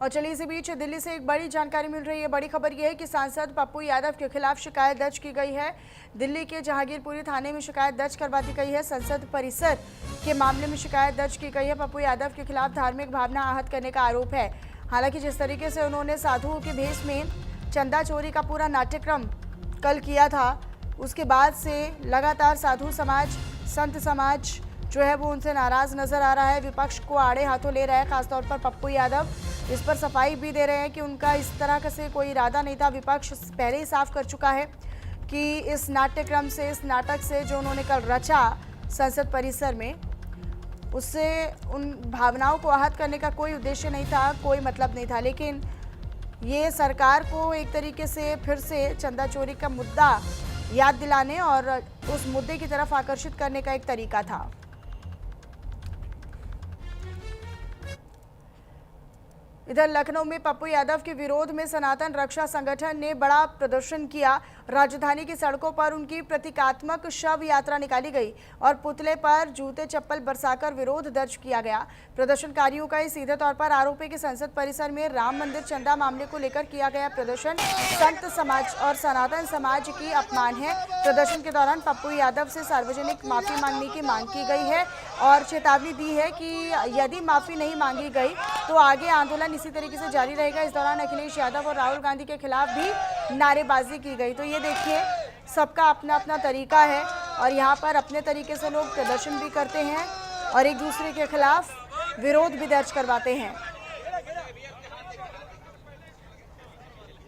और चलिए इसी बीच दिल्ली से एक बड़ी जानकारी मिल रही है। बड़ी खबर यह है कि सांसद पप्पू यादव के खिलाफ शिकायत दर्ज की गई है। दिल्ली के जहांगीरपुरी थाने में शिकायत दर्ज करवा दी गई है। संसद परिसर के मामले में शिकायत दर्ज की गई है। पप्पू यादव के खिलाफ धार्मिक भावना आहत करने का आरोप है। हालांकि जिस तरीके से उन्होंने साधुओं के भेष में चंदा चोरी का पूरा नाट्यक्रम कल किया था, उसके बाद से लगातार साधु समाज, संत समाज जो है वो उनसे नाराज नजर आ रहा है। विपक्ष को आड़े हाथों ले रहा है, खासतौर पर पप्पू यादव इस पर सफाई भी दे रहे हैं कि उनका इस तरह से कोई इरादा नहीं था। विपक्ष पहले ही साफ कर चुका है कि इस नाट्यक्रम से, इस नाटक से जो उन्होंने कल रचा संसद परिसर में, उससे उन भावनाओं को आहत करने का कोई उद्देश्य नहीं था, कोई मतलब नहीं था। लेकिन ये सरकार को एक तरीके से फिर से चंदा चोरी का मुद्दा याद दिलाने और उस मुद्दे की तरफ आकर्षित करने का एक तरीका था। इधर लखनऊ में पप्पू यादव के विरोध में सनातन रक्षा संगठन ने बड़ा प्रदर्शन किया। राजधानी की सड़कों पर उनकी प्रतीकात्मक शव यात्रा निकाली गई और पुतले पर जूते चप्पल बरसाकर विरोध दर्ज किया गया। प्रदर्शनकारियों का सीधे तौर पर आरोप है कि संसद परिसर में राम मंदिर चंदा मामले को लेकर किया गया प्रदर्शन संत समाज और सनातन समाज की अपमान है। प्रदर्शन के दौरान पप्पू यादव से सार्वजनिक माफी मांगने की मांग की गई है और चेतावनी दी है कि यदि माफी नहीं मांगी गई तो आगे आंदोलन इसी तरीके से जारी रहेगा। इस दौरान अखिलेश यादव और राहुल गांधी के खिलाफ भी नारेबाजी की गई। तो ये देखिए, सबका अपना अपना तरीका है और यहाँ पर अपने तरीके से लोग प्रदर्शन भी करते हैं और एक दूसरे के खिलाफ विरोध भी दर्ज करवाते हैं।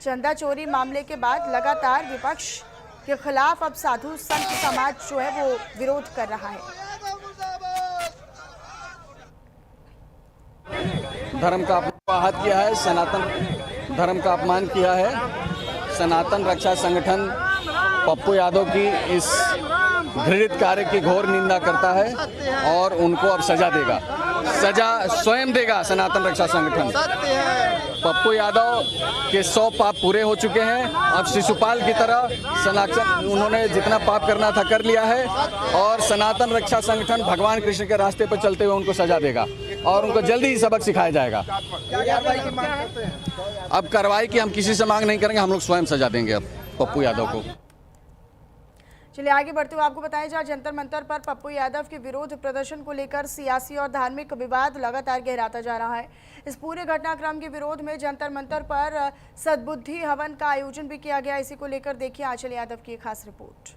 चंदा चोरी मामले के बाद लगातार विपक्ष के खिलाफ अब साधु संत समाज जो है वो विरोध कर रहा है। धर्म का आहत किया है, सनातन धर्म का अपमान किया है। सनातन रक्षा संगठन पप्पू यादव की इस घृणित कार्य की घोर निंदा करता है और उनको अब सजा देगा, सजा स्वयं देगा सनातन रक्षा संगठन। पप्पू यादव के 100 पाप पूरे हो चुके हैं। अब शिशुपाल की तरह सनातन उन्होंने जितना पाप करना था कर लिया है और सनातन रक्षा संगठन भगवान कृष्ण के रास्ते पर चलते हुए उनको सजा देगा और उनको जल्दी ही सबक सिखाया जाएगा। अब कार्रवाई की हम किसी से मांग नहीं करेंगे, हम लोग स्वयं सजा देंगे अब पप्पू यादव को। चलिए आगे बढ़ते हुए आपको बताएं, जहां जंतर मंतर पर पप्पू यादव के विरोध प्रदर्शन को लेकर सियासी और धार्मिक विवाद लगातार गहराता जा रहा है। इस पूरे घटनाक्रम के विरोध में जंतर मंतर पर सद्बुद्धि हवन का आयोजन भी किया गया। इसी को लेकर देखिए आंचल यादव की एक खास रिपोर्ट।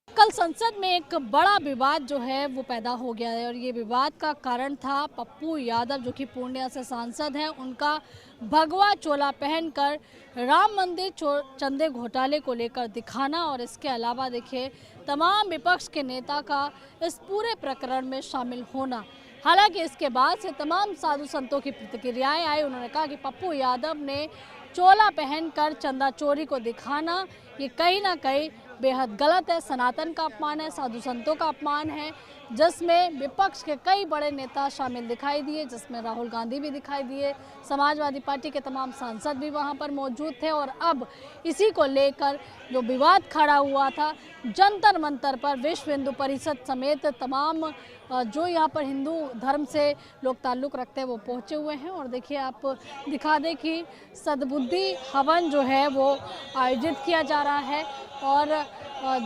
कल संसद में एक बड़ा विवाद जो है वो पैदा हो गया है और ये विवाद का कारण था पप्पू यादव, जो कि पूर्णिया से सांसद हैं, उनका भगवा चोला पहनकर राम मंदिर चंदे घोटाले को लेकर दिखाना और इसके अलावा देखिए तमाम विपक्ष के नेता का इस पूरे प्रकरण में शामिल होना। हालांकि इसके बाद से तमाम साधु संतों की प्रतिक्रियाएं आई। उन्होंने कहा कि पप्पू यादव ने चोला पहनकर चंदा चोरी को दिखाना ये कहीं ना कहीं बेहद गलत है, सनातन का अपमान है, साधु संतों का अपमान है, जिसमें विपक्ष के कई बड़े नेता शामिल दिखाई दिए, जिसमें राहुल गांधी भी दिखाई दिए, समाजवादी पार्टी के तमाम सांसद भी वहां पर मौजूद थे। और अब इसी को लेकर जो विवाद खड़ा हुआ था, जंतर मंतर पर विश्व हिंदू परिषद समेत तमाम जो यहाँ पर हिंदू धर्म से लोग ताल्लुक़ रखते हैं वो पहुँचे हुए हैं। और देखिए आप दिखा दें कि सद्बुद्धि हवन जो है वो आयोजित किया जा रहा है और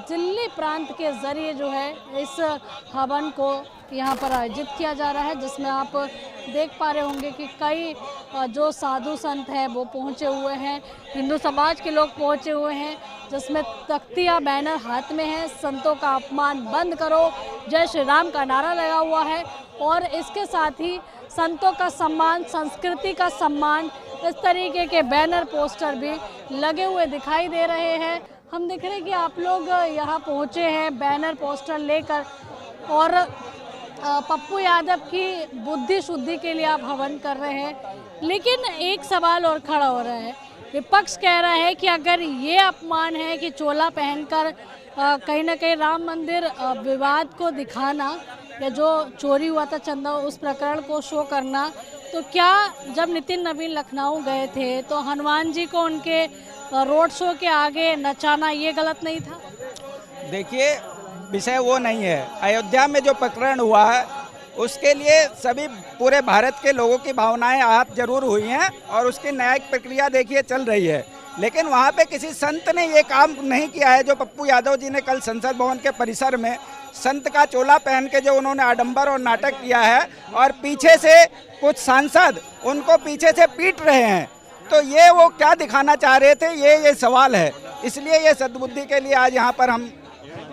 दिल्ली प्रांत के ज़रिए जो है इस हवन को यहाँ पर आयोजित किया जा रहा है, जिसमें आप देख पा रहे होंगे कि कई जो साधु संत हैं वो पहुँचे हुए हैं, हिंदू समाज के लोग पहुँचे हुए हैं, जिसमें तख्तियाँ बैनर हाथ में हैं, संतों का अपमान बंद करो, जय श्री राम का नारा लगा हुआ है और इसके साथ ही संतों का सम्मान, संस्कृति का सम्मान, इस तरीके के बैनर पोस्टर भी लगे हुए दिखाई दे रहे हैं। हम देख रहे हैं कि आप लोग यहाँ पहुँचे हैं बैनर पोस्टर लेकर और पप्पू यादव की बुद्धि शुद्धि के लिए आप हवन कर रहे हैं। लेकिन एक सवाल और खड़ा हो रहा है, विपक्ष कह रहा है कि अगर ये अपमान है कि चोला पहनकर कहीं ना कहीं राम मंदिर विवाद को दिखाना या जो चोरी हुआ था चंदा उस प्रकरण को शो करना, तो क्या जब नितिन नवीन लखनऊ गए थे तो हनुमान जी को उनके रोड शो के आगे नचाना ये गलत नहीं था? देखिए, विषय वो नहीं है। अयोध्या में जो प्रकरण हुआ है उसके लिए सभी पूरे भारत के लोगों की भावनाएं आहत जरूर हुई हैं और उसकी न्यायिक प्रक्रिया देखिए चल रही है। लेकिन वहाँ पे किसी संत ने ये काम नहीं किया है जो पप्पू यादव जी ने कल संसद भवन के परिसर में संत का चोला पहन के जो उन्होंने आडंबर और नाटक किया है और पीछे से कुछ सांसद उनको पीछे से पीट रहे हैं, तो ये वो क्या दिखाना चाह रहे थे, ये सवाल है। इसलिए ये सद्बुद्धि के लिए आज यहाँ पर हम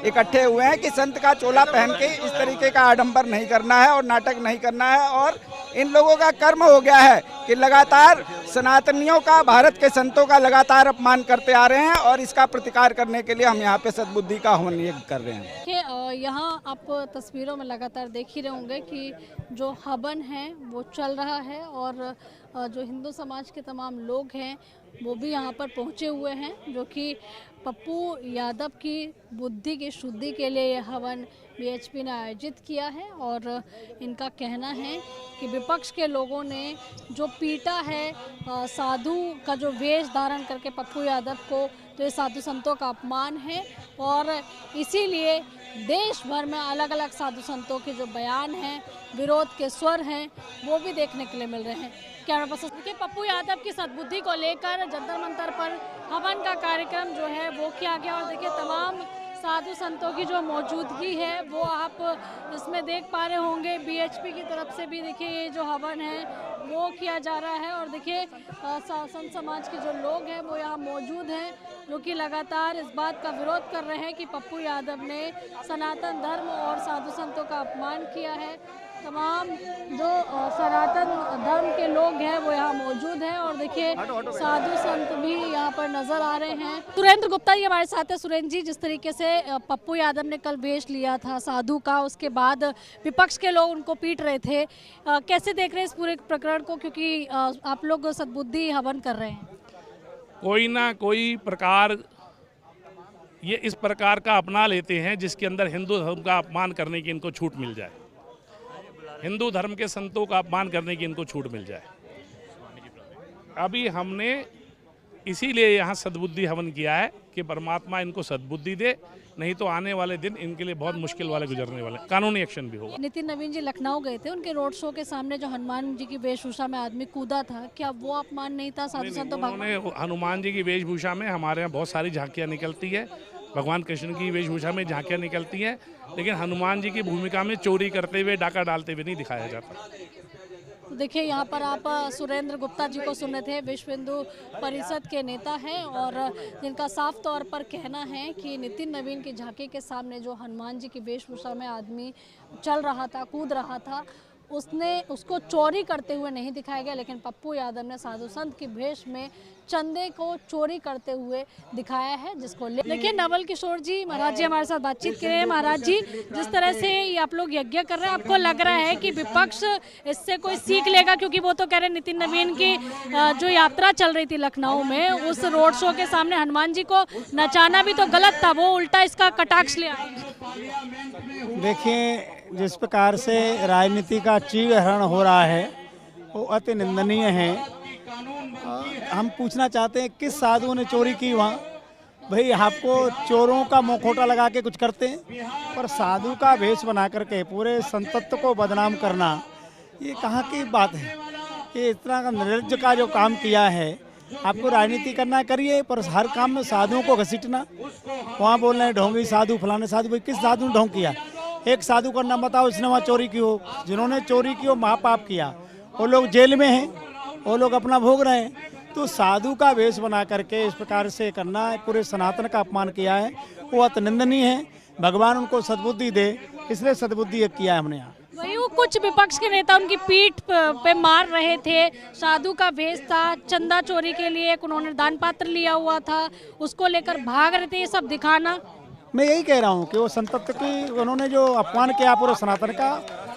इकट्ठे हुए हैं कि संत का चोला पहन के इस तरीके का आडंबर नहीं करना है और नाटक नहीं करना है। और इन लोगों का कर्म हो गया है कि लगातार सनातनियों का, भारत के संतों का लगातार अपमान करते आ रहे हैं और इसका प्रतिकार करने के लिए हम यहाँ पे सद्बुद्धि का हवन यज्ञ कर रहे हैं। देखिए यहाँ आप तस्वीरों में लगातार देख ही रहे होंगे कि जो हवन है वो चल रहा है और जो हिंदू समाज के तमाम लोग हैं वो भी यहाँ पर पहुँचे हुए हैं, जो कि पप्पू यादव की बुद्धि की शुद्धि के लिए यह हवन बीएचपी ने आयोजित किया है। और इनका कहना है कि विपक्ष के लोगों ने जो पीटा है साधु का जो वेश धारण करके पप्पू यादव को, तो ये साधु संतों का अपमान है और इसीलिए देश भर में अलग अलग साधु संतों के जो बयान हैं, विरोध के स्वर हैं, वो भी देखने के लिए मिल रहे हैं। कैमरा पर्सन के पप्पू यादव की सद्बुद्धि को लेकर जंतर मंतर पर हवन का कार्यक्रम जो है वो किया गया और देखिए तमाम साधु संतों की जो मौजूदगी है वो आप इसमें देख पा रहे होंगे। बीएचपी की तरफ से भी देखिए ये जो हवन है वो किया जा रहा है और देखिए संत समाज के जो लोग हैं वो यहाँ मौजूद हैं, जो कि लगातार इस बात का विरोध कर रहे हैं कि पप्पू यादव ने सनातन धर्म और साधु संतों का अपमान किया है। तमाम जो सनातन धर्म के लोग हैं वो यहाँ मौजूद हैं और देखिए साधु संत भी यहाँ पर नजर आ रहे हैं। सुरेंद्र गुप्ता जी हमारे साथ है। सुरेंद्र जी, जिस तरीके से पप्पू यादव ने कल वेश लिया था साधु का, उसके बाद विपक्ष के लोग उनको पीट रहे थे, कैसे देख रहे हैं इस पूरे प्रकरण को, क्योंकि आप लोग सद्बुद्धि हवन कर रहे हैं? कोई ना कोई प्रकार ये इस प्रकार का अपना लेते हैं जिसके अंदर हिंदू धर्म का अपमान करने की इनको छूट मिल जाए, हिंदू धर्म के संतों का अपमान करने की इनको छूट मिल जाए। अभी हमने इसीलिए यहाँ सद्बुद्धि हवन किया है कि परमात्मा इनको सद्बुद्धि दे, नहीं तो आने वाले दिन इनके लिए बहुत मुश्किल वाले गुजरने वाले, कानूनी एक्शन भी होगा। नितिन नवीन जी लखनऊ गए थे, उनके रोड शो के सामने जो हनुमान जी की वेशभूषा में आदमी कूदा था, क्या वो अपमान नहीं था साधु संतों? उन्होंने हनुमान जी की वेशभूषा में, हमारे यहाँ बहुत सारी झांकियाँ निकलती है, भगवान कृष्ण की वेशभूषा में झांकियाँ निकलती हैं, लेकिन हनुमान जी की भूमिका में चोरी करते हुए, डाका डालते हुए नहीं दिखाया जाता। देखिए यहाँ पर आप सुरेंद्र गुप्ता जी को सुन रहे थे, विश्व हिंदू परिषद के नेता हैं और जिनका साफ तौर पर कहना है कि नितिन नवीन की झांकी के सामने जो हनुमान जी की वेशभूषा में आदमी चल रहा था, कूद रहा था, उसको चोरी करते हुए नहीं दिखाया गया, लेकिन पप्पू यादव ने साधु संत की भेष में चंदे को चोरी करते हुए दिखाया है, जिसको देखिए नवल किशोर जी महाराज जी हमारे साथ बातचीत कर रहे हैं। महाराज जी, जिस तरह से ये आप लोग यज्ञ कर रहे हैं, आपको लग रहा है कि विपक्ष इससे कोई सीख लेगा? क्योंकि वो तो कह रहे हैं नितिन नवीन की जो यात्रा चल रही थी लखनऊ में, उस रोड शो के सामने हनुमान जी को नचाना भी तो गलत था, वो उल्टा इसका कटाक्ष ले आए। देखिए, जिस प्रकार से राजनीति का चीरहरण हो रहा है वो अति निंदनीय है। हम पूछना चाहते हैं किस साधु ने चोरी की वहाँ? भाई आपको चोरों का मुखौटा लगा के कुछ करते हैं, पर साधु का भेष बना करके पूरे संतत्व को बदनाम करना, ये कहाँ की बात है? ये इतना निर्लज्ज का जो काम किया है। आपको राजनीति करना करिए, पर हर काम में साधुओं को घसीटना, वहाँ बोल रहे हैं ढोंगी साधु, फलाने साधु। भाई किस साधु ने ढोंग किया? एक साधु का नाम बताओ इसने वहाँ चोरी की हो। जिन्होंने चोरी की हो महापाप किया, वो लोग जेल में हैं, वो लोग अपना भोग रहे हैं। तो साधु का वेश बना करके इस प्रकार से करना, पूरे सनातन का अपमान किया है, वो अति निंदनीय है। भगवान उनको सद्बुद्धि दे, इसलिए सद्बुद्धि किया है हमने यहाँ। वही वो कुछ विपक्ष के नेता उनकी पीठ पे मार रहे थे, साधु का वेश था, चंदा चोरी के लिए एक उन्होंने दान पात्र लिया हुआ था, उसको लेकर भाग रहे थे, ये सब दिखाना। मैं यही कह रहा हूँ कि वो संतत्व की उन्होंने जो अपमान किया पूरे सनातन का,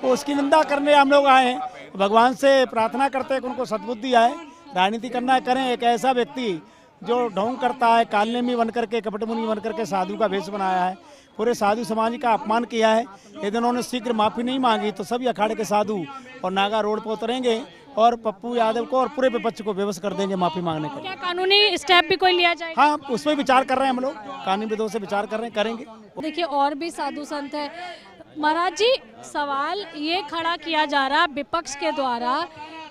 वो उसकी निंदा करने हम लोग आए हैं। भगवान से प्रार्थना करते हैं कि उनको सद्बुद्धि आए, राजनीति करना करें। एक ऐसा व्यक्ति जो ढोंग करता है, कालनेमी बन करके, कपटमुनि बन करके साधु का वेश बनाया है, पूरे साधु समाज का अपमान किया है। यदि उन्होंने शीघ्र माफ़ी नहीं मांगी तो सभी अखाड़े के साधु और नागा रोड पर उतरेंगे और पप्पू यादव को और पूरे विपक्ष को बेबस कर देंगे माफ़ी मांगने के। क्या कानूनी स्टेप भी कोई लिया जाएगा? हाँ, उसमें विचार कर रहे हैं हम लोग, कानूनी विधों से विचार कर रहे हैं, करेंगे। देखिए और भी साधु संत है, महाराज जी, सवाल ये खड़ा किया जा रहा विपक्ष के द्वारा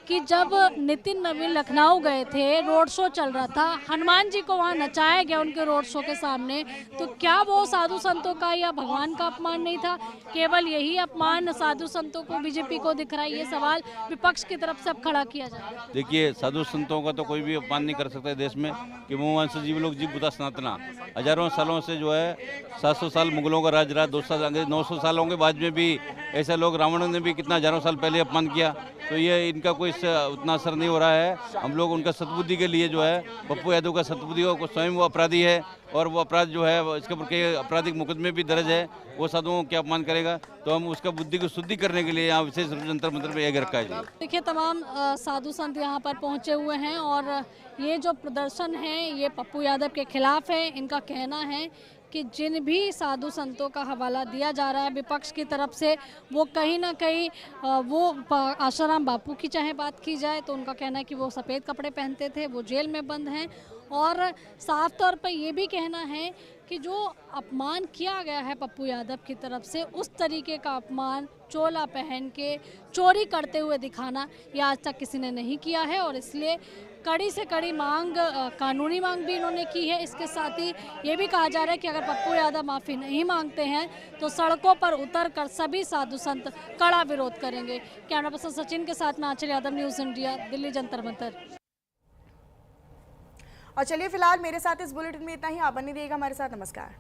कि जब नितिन नवीन लखनऊ गए थे, रोड शो चल रहा था, हनुमान जी को वहाँ नचाया गया उनके रोड शो के सामने, तो क्या वो साधु संतों का या भगवान का अपमान नहीं था? केवल यही अपमान साधु संतों को, बीजेपी को दिख रहा है? ये सवाल विपक्ष की तरफ से अब खड़ा किया जा रहा है। देखिए, साधु संतों का तो कोई भी अपमान नहीं कर सकता देश में, कि मोहवंश जीव लोग जीव बुता सनातना। हजारों सालों से जो है 700 साल मुगलों का राज रहा, 200 साल अंग्रेज, 900 सालों के बाद में भी ऐसे लोग, रावण ने भी कितना हजारों साल पहले अपमान किया, तो ये इनका कोई उतना असर नहीं हो रहा है। हम लोग उनका सद्बुद्धि के लिए जो है, पप्पू यादव का सद्बुद्धि हो, स्वयं वो अपराधी है और वो अपराध जो है इसके ऊपर कई आपराधिक मुकदमे भी दर्ज है, वो साधुओं के अपमान करेगा, तो हम उसका बुद्धि को शुद्धि करने के लिए यहाँ विशेष रूप से जंतर मंतर पे एक रखा है जी। देखिए, तमाम साधु संत यहाँ पर पहुँचे हुए हैं और ये जो प्रदर्शन है ये पप्पू यादव के खिलाफ है। इनका कहना है कि जिन भी साधु संतों का हवाला दिया जा रहा है विपक्ष की तरफ से, वो कहीं ना कहीं वो आशाराम बापू की चाहे बात की जाए तो उनका कहना है कि वो सफ़ेद कपड़े पहनते थे, वो जेल में बंद हैं, और साफ तौर पर ये भी कहना है कि जो अपमान किया गया है पप्पू यादव की तरफ से, उस तरीके का अपमान चोला पहन के चोरी करते हुए दिखाना ये आज तक किसी ने नहीं किया है, और इसलिए कड़ी से कड़ी मांग, कानूनी मांग भी इन्होंने की है। इसके साथ ही ये भी कहा जा रहा है कि अगर पप्पू यादव माफ़ी नहीं मांगते हैं तो सड़कों पर उतरकर सभी साधु संत कड़ा विरोध करेंगे। कैमरा पर्सन सचिन के साथ में आंचल यादव, न्यूज़ इंडिया, दिल्ली जंतर मंतर। और चलिए फिलहाल मेरे साथ इस बुलेटिन में इतना ही। आप बने रहिएगा हमारे साथ। नमस्कार।